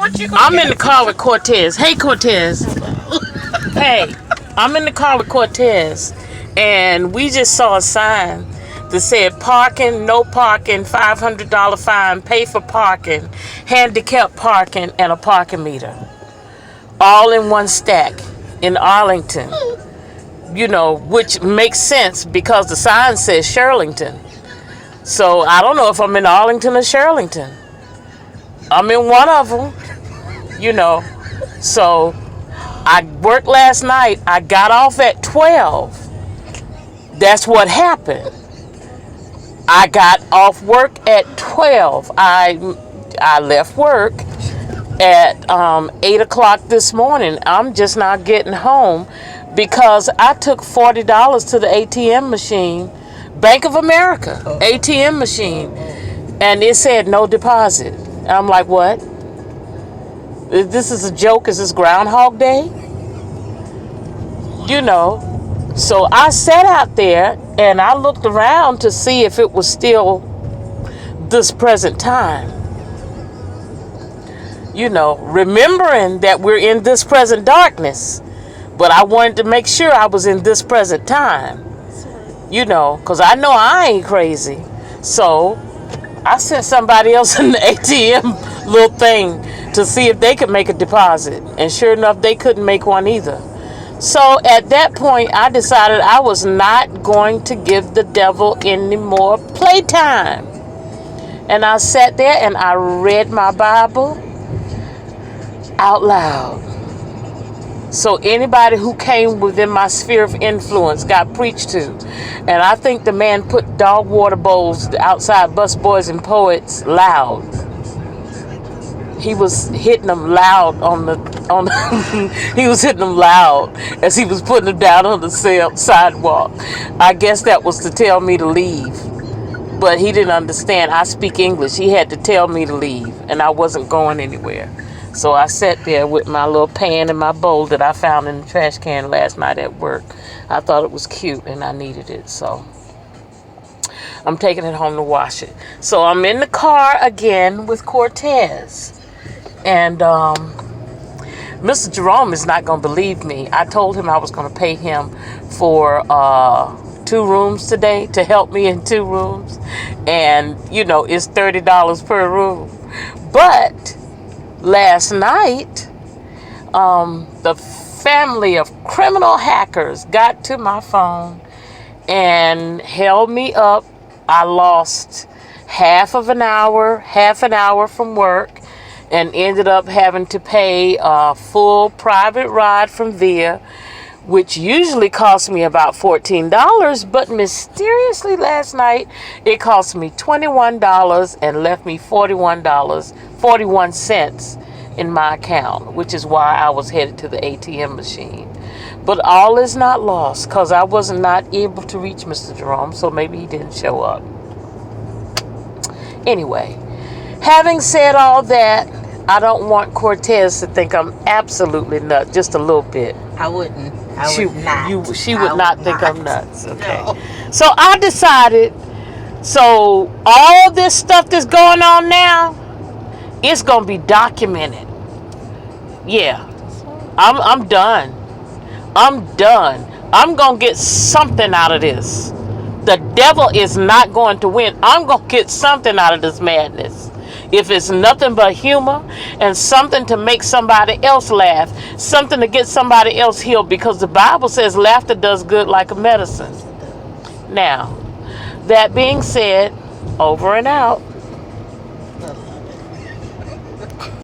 what you gonna I'm in get? the car with Cortez. Hey, Cortez. Hey, I'm in the car with Cortez, and we just saw a sign that said parking, no parking, $500 fine, pay for parking, handicap parking, and a parking meter. All in one stack in Arlington. You know, which makes sense because the sign says Shirlington. So I don't know if I'm in Arlington or Shirlington. I'm in one of them, you know. So I worked last night. I got off at 12. That's what happened. I got off work at 12. I left work at 8 o'clock this morning. I'm just not getting home because I took $40 to the ATM machine, Bank of America ATM machine, and it said no deposit. I'm like, what? This is a joke? Is this Groundhog Day? You know. So I sat out there and I looked around to see if it was still this present time. You know, remembering that we're in this present darkness. But I wanted to make sure I was in this present time. You know, because I know I ain't crazy. So I sent somebody else in the ATM little thing to see if they could make a deposit. And sure enough, they couldn't make one either. So at that point, I decided I was not going to give the devil any more playtime. And I sat there and I read my Bible out loud. So anybody who came within my sphere of influence got preached to. And I think the man put dog water bowls outside Bus Boys and Poets loud. He was hitting them loud he was hitting them loud as he was putting them down on the sidewalk. I guess that was to tell me to leave. But he didn't understand. I speak English. He had to tell me to leave, and I wasn't going anywhere. So I sat there with my little pan and my bowl that I found in the trash can last night at work. I thought it was cute, and I needed it, so I'm taking it home to wash it. So I'm in the car again with Cortez. And Mr. Jerome is not going to believe me. I told him I was going to pay him for 2 rooms today to help me in 2 rooms. And, you know, it's $30 per room. But last night, the family of criminal hackers got to my phone and held me up. I lost half an hour from work, and ended up having to pay a full private ride from Via, which usually costs me about $14, but mysteriously last night it cost me $21 and left me $41 in my account, which is why I was headed to the ATM machine. But all is not lost, because I was not able to reach Mr. Jerome, so maybe he didn't show up. Anyway, having said all that, I don't want Cortez to think I'm absolutely nuts, just a little bit. I wouldn't. She would not think I'm nuts. Okay. No. So I decided, so all this stuff that's going on now, it's going to be documented. Yeah. I'm done. I'm done. I'm going to get something out of this. The devil is not going to win. I'm going to get something out of this madness. If it's nothing but humor and something to make somebody else laugh, something to get somebody else healed, because the Bible says laughter does good like a medicine. Now, that being said, over and out.